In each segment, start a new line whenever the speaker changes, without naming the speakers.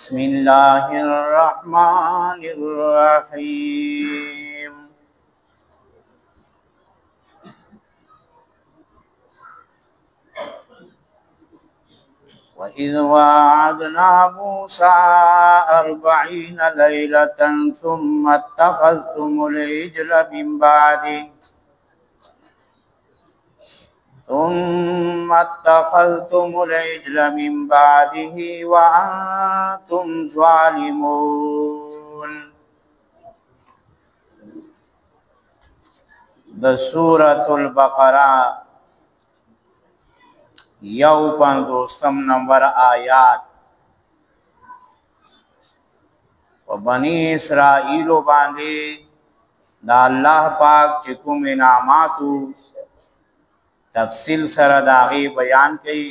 بسم الله الرحمن الرحيم وإذ وعدنا موسى 40 ليلة ثم اتخذتم العجل من بعده وأنتم ظالمون. د سورة البقرة 51 نمبر آیات و بنی اسرائیل باندې دا الله پاک چې کوم انعاماتو تفصیل سره داغي بیان کړي.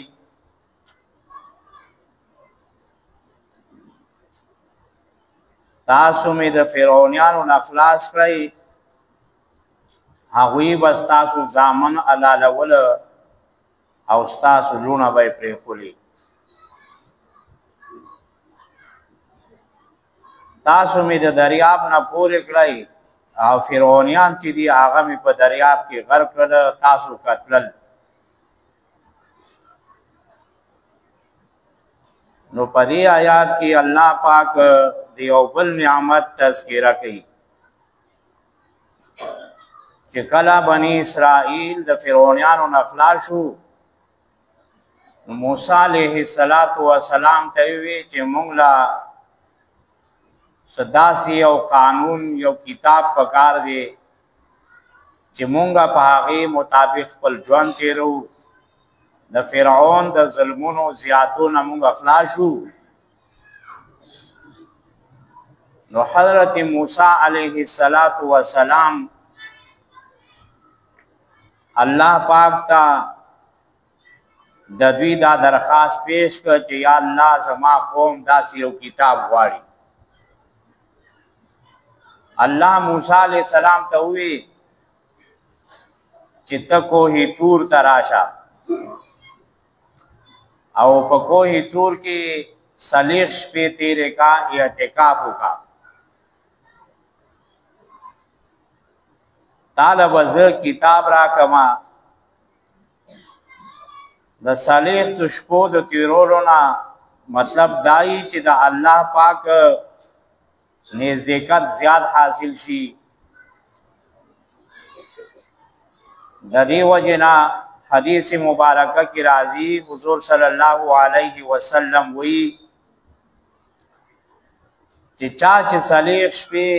تاسو مې د فرعونانو نخلاص کړئ، هغوی بس تاسو زامن علالول او ستاسو لونه به پرېښولي. تاسو مې د دریاب نه پورې کړئ او فرعونیان چې دي هغه مې په دریاب کې غرق کړل، تاسو قتلل. نو په دې آیات کې الله پاک د یو بل نعمت تذکره کوي چې کله بني اسرائیل د فرعونیانو نه خلاص شو، موسی علیه السلام ته وی چې مونږ لا صداسی او قانون یو کتاب پکار دی چې مونږه په هغه مطابق خپل ژوند تیرو، د فرعون د ظلمونو زیاتونو مونږ خلاص شو. نو حضرت موسی علیه السلام الله پاک ته د دوی دا درخواست پیش کړ چې یا الله زما قوم داسې یو کتاب غواړي. الله موسی علیہ السلام ته وی چې ته کوه تور ته راشه او په کوه تور کې 40 شپې تیرې کا اعتکاف وکا. طالب زه کتاب را کما د 40 شپو د تیرولو نه مطلب دای چې د الله پاک نزدېکت زیاد حاصل شي. د دې وجنا حدیث مبارکه کی راضی حضور صلی الله علیه وسلم وی چې چا چې 40 شپې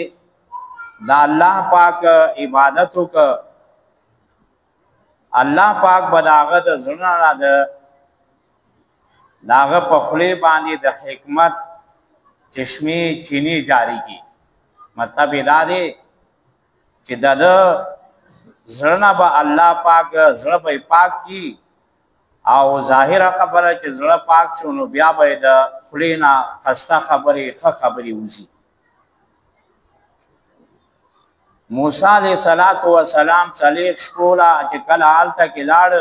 د الله پاک عبادت وک، الله پاک بداغه د زړه نه داغه په خلی باندې د حکمت چشمه چینی جاری کی. مطلب دا دی چې د زړه به الله پاک زړه به پاک کی او ظاهره خبره چې زړه پاک شونو بیا به د خلینا خسته خبرې خبرې وځي. موسی علیہ السلام 40 شپولا چې کله حالته کې لاړ،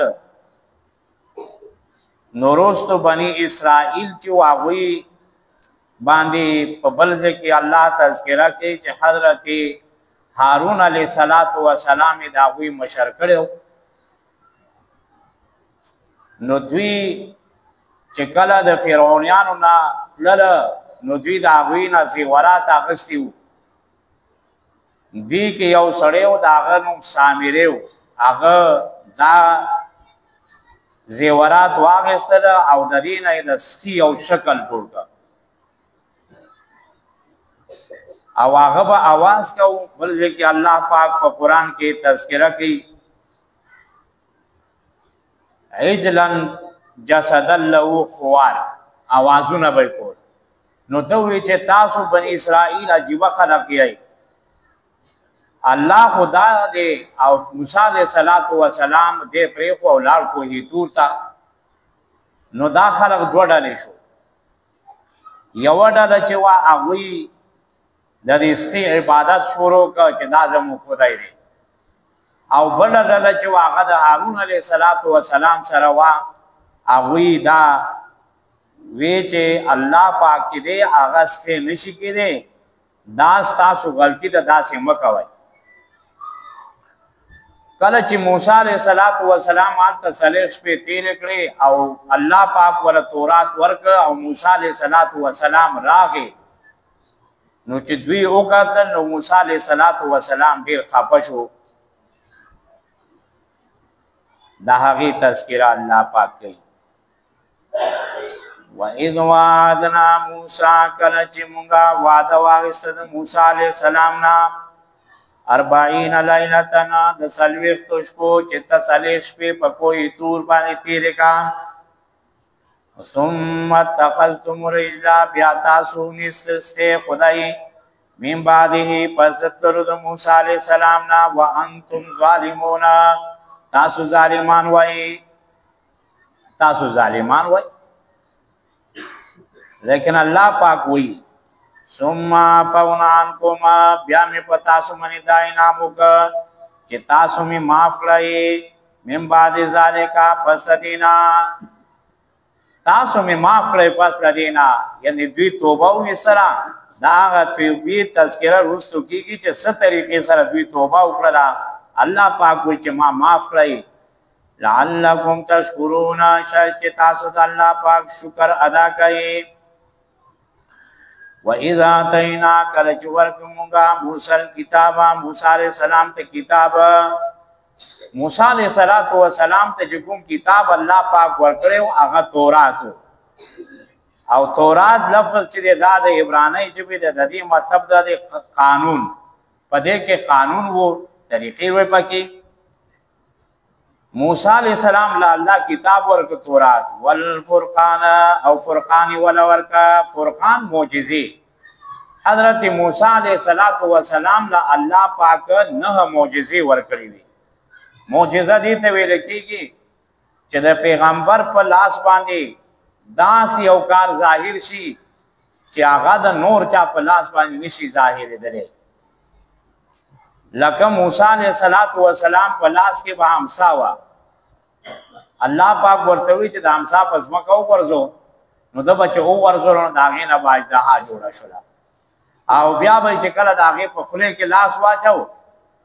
نورستو بنی اسرائیل چې واغوی باندې په بلځه کې الله تذکرہ کوي چې حضرت هارون علیہ السلام دا غوی مشر کړو. نو دوی چې کله د فرعونانو نه لړ، نو دوی دا غوی نه زیورات اغستیو. دوی کې یو سړیو داغه نوم سامریو، هغه دا زیورات واغستل او د دې نه د سخي او شکل جوړ کړ او هغه به आवाज کو. بل ځکه الله پاک په قران کې تذکرہ کوي عجلن جسد له خوار، आवाजونه به کول. نو دوی چې تاسو بنی اسرائیل عجیب خلق یې، الله خدا دې او موسی علیہ السلام دې پرې خو اولاد کو هی تور تا. نو دا خلق دوه ډلې شو، یو ډله چې وا هغه د دې سخي عبادت شروع کړ چې دا زموږ خدای دی، او بل ډله چې هغه د هارون علیه السلام سره وا هغوی دا وی چې الله پاک چې دی هغه څه نشي کېدی دا ستاسو غلطي ده داسې مه کوئ کله چې موسی علیه السلام هلته 40 شپې تېرې کړې او الله پاک ورته تورات ورکړ او موسی علیه السلام راغی نو چې دوی وکتل نو موسی علیه السلام ډېر خفه شو دا هغې تذکره الله پاک کوي وَإِذْ وَعَدْنَا مُوسَىٰ کله چې مونږه وعده واخیسته د موسی علیه السلام نه 40 لیلتن د 40 شپو چې ته 40 شپې په کوه طور باندې تېرې کا ثم اتخذتم العجل بیا تاسو نیسته خدای من بعده پس د تلو د موسی علیه السلام نه وانتم ظالمون تاسو ظالمان وای لیکن الله پاک وی ثم عفونا عنکم بیا می پتا سو منی دا انعام وکړه چې تاسو می معاف کړئ من بعد ذالک پس دینا تاسو می معاف کړئ پس دینا یعنی دوی توبه وکړه دا توبې تذکرہ رستو کیږي چې ست طریقې سره دوی توبه وکړه الله پاک وی چې ما معاف کړئ لعلکم تشکرون شاید چې تاسو د الله پاک شکر ادا کړئ وَإِذَا آتَيْنَا کله چې ورکړو موسی کتاب موسی علیہ السلام ته کتاب موسی علیہ السلام ته چې کوم کتاب الله پاک ورکړو هغه تورات او تورات لفظ چې دا د عبرانی ژبې د دې مطلب د قانون په دې کې قانون وو طریقې وې پکې موسی علیہ السلام لا الله کتاب ورک تورات والفرقان او فرقان ولورک فرقان معجزه حضرت موسی علیہ السلام لا الله پاک 9 معجزه ورکړي وي معجزه دې ته ویل کېږي چې د پیغمبر په لاس باندې داس یو کار ظاهر شي چې هغه د نور چا په لاس باندې نشي ظاهر درې لکه موسی علیہ السلام په لاس کې به همسا وا الله پاک ورته وی چې د همسا پس مکو ورزو نو د بچو ورزو نو داغې نه باج د ها جوړه شول او بیا به چې کله داغې په خله کې لاس واچو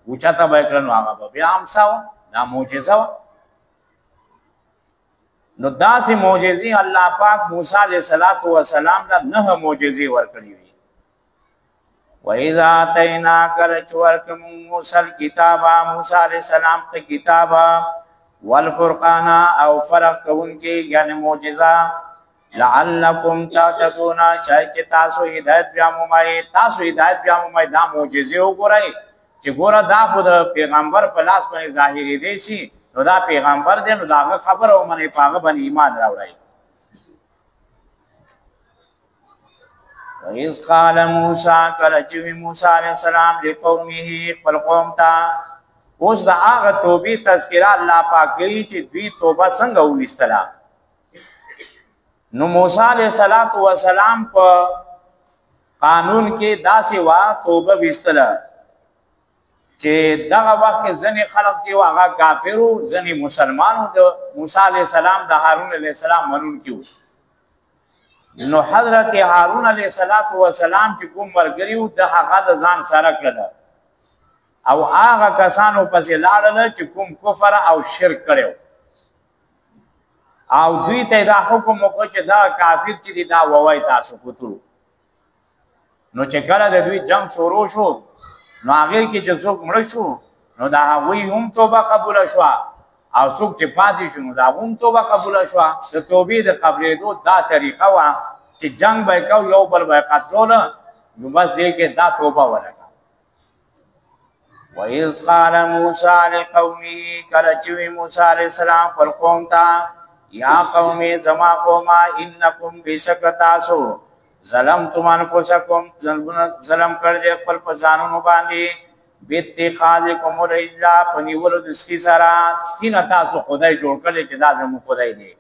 اوچاته به کړنو هغه بیا همسا دا معجزه نو داسې معجزې الله پاک موسی علیہ السلام له 9 معجزې ورکړي وي وَإِذَا آتَيْنَا کله چې ورکړو موسی کتاب موسی علیہ السلام ته کتاب والفرقان او فرق کوونکی یعنی معجزه لعلکم تهتدون شاید چې تاسو هدایت بیا مومئ دا معجزې وګورئ چې ګوره دا خو د پیغمبر په لاس باندې ظاهرېدی شي نو دا پیغمبر دی نو د هغه خبره ومنئ په هغه باندې ایمان راوړئ وَإِذْ قَالَ مُوسَىٰ کله چې وی موسی علیہ السلام لقومه خپل قوم ته اوس د هغه توبې تذکره الله پاک کوي چې دوی توبه څنګه وویستله نو موسی علیہ السلام په قانون کې داسې وا توبه ویستله چې دغه وخت کې ځینې خلک چې هغه کافر وو ځینې مسلمانو د موسی علیہ السلام د هارون علیہ السلام منونکي وو نو حضرت هارون علیہ السلام چې کوم مرګري وو د هغه د ځان سره کړل او هغه کسانو پسې لاړل چې کوم کفر او شرک کړو او دوی ته دا حکم وکړ چې دا کافر چې دا ووای تاسو کوتو نو چې کله د دوی جنگ شروع شو نو هغه کې چې څوک مړ شو نو دا هغوی هم توبه قبول شو او څوک چې پاتې شو نو دا هم توبه قبول شو د توبې د قبلېدو دا طریقه وه چې جنگ به کو یو بل به قتلول نو بس دې کې دا توبه ولګه وَإِذْ قَالَ مُوسَىٰ لِقَوْمِهِ کله چې وی موسی علیہ السلام پر قوم ته یا قوم زما قوما انکم بشک تاسو ظلمتم انفسکم ظلم کړ دې خپل په ځانونو باندې باتخاذکم العجل پنیولو د سکی سره سکی نه تاسو خدای جوړ کړل چې دا زمو خدای دی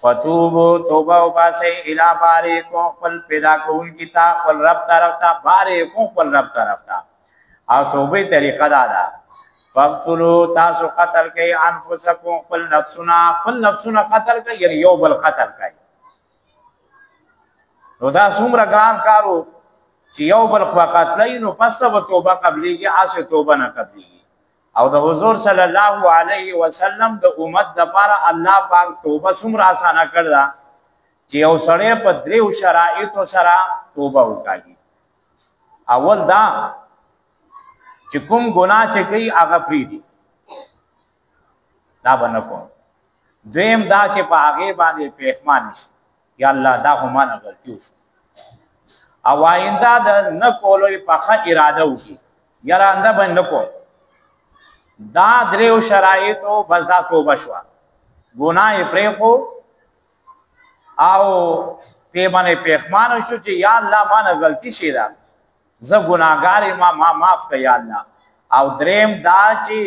فتوبو توبه وباسئ الی بارئکم خپل پیدا کوونکي ته خپل رب طرف ته بارئکم خپل رب طرف ته او توبه طریقه دا ده فقتلوا تاسو قتل کړئ انفسکم خپل نفسونه قتل کړئ یعنی یو بل قتل کړئ نو دا څومره ګران کارو چې یو بل خوا قتلوي نو پس ته به توبه قبلېږي هسې توبه نه قبلېږي او د حضور صلی الله علیه وسلم د امت دپاره الله پاک توبه څومره اسانه کړې ده چې یو سړی په دریو شرایطو سره توبه وکاږي اول دا چې کوم ګناه چې کوي هغه پرېږدي دا به نه کوم دویم دا چې په هغې باندې پښیمانه شي یا الله دا خو ما نه غلطي وشو او آینده د نه کولو یې پخه اراده وکړي یاره آینده به نه کوم دا دریو شرایطو بس دا توبه شوه ګناه یې پرېښو او پې باندې پښیمانه شو چې یا الله ما نه غلطي شوې ده زه ګناهګار یم ما معاف کړه یا الله او دریم دا چې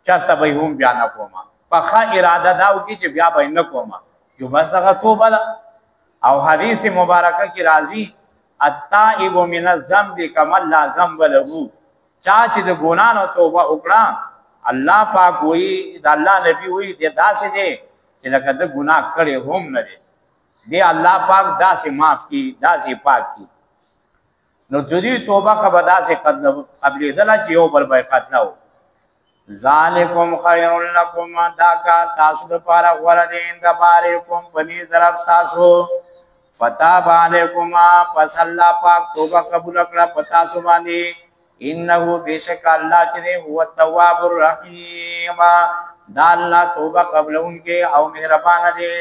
چرته به هم بیا نه کومه پخه اراده دا وکړي چې بیا به نه کومه جو بس هغه توبه ده او حدیث مبارکه کې راځي التائب من الذنب کمن لا ذنب له چا چې د ګناه نه توبه وکړه الله پاک وایي د الله نبی وایي دی داسې دی چې لکه د ګناه کړی هم نه دی دی الله پاک داسې معاف کړي داسې پاک کړي نو د دې توبه که به داسې قبلېدله چې یو بل به یې قتله ذالکم خیر لکم دا کار تاسو دپاره غوره دی د بارکم په نیز طرف ستاسو فتاب علیکم پس الله پاک توبه قبول کړه په تاسو باندې انه بېشک الله چې دی هو التواب الرحیم دا الله توبه قبلونکی او مهربانه دی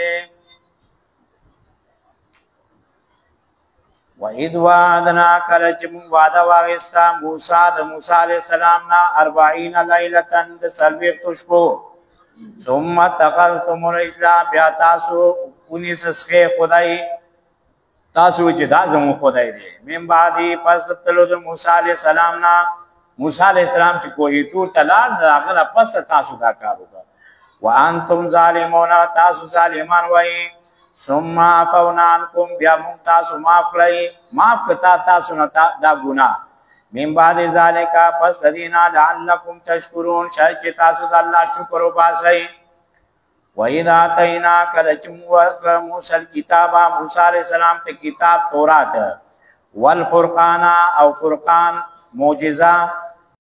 وَإِذْ وَعَدْنَا کله چې موږ وعده واخیسته موسی د موسی علیه السلام نه 40 لیلة د 40 شپو ثم اتخذتم العجل بیا تاسو ونیسه سخی خدای تاسو چې دا زموږ خدای دی من بعدې پس د تلو د موسی علیه السلام نه موسی علیه السلام چې کوه طور ته لاړ د هغه نه پس تاسو دا کار وکړه وانتم ظالمون تاسو ظالمان وایي ثم عفونا عنکم بیا موږ تاسو معاف کړئ معاف کړه تاسو نه دا ګناه من بعد ذلک پس د دې نه لعلکم تشکرون شاید چې تاسو د الله شکر وباسئ وَإِذَا آتَيْنَا کله چې موږ ورکړه موسی الکتاب موسی علیه السلام ته کتاب تورات والفرقان او فرقان معجزه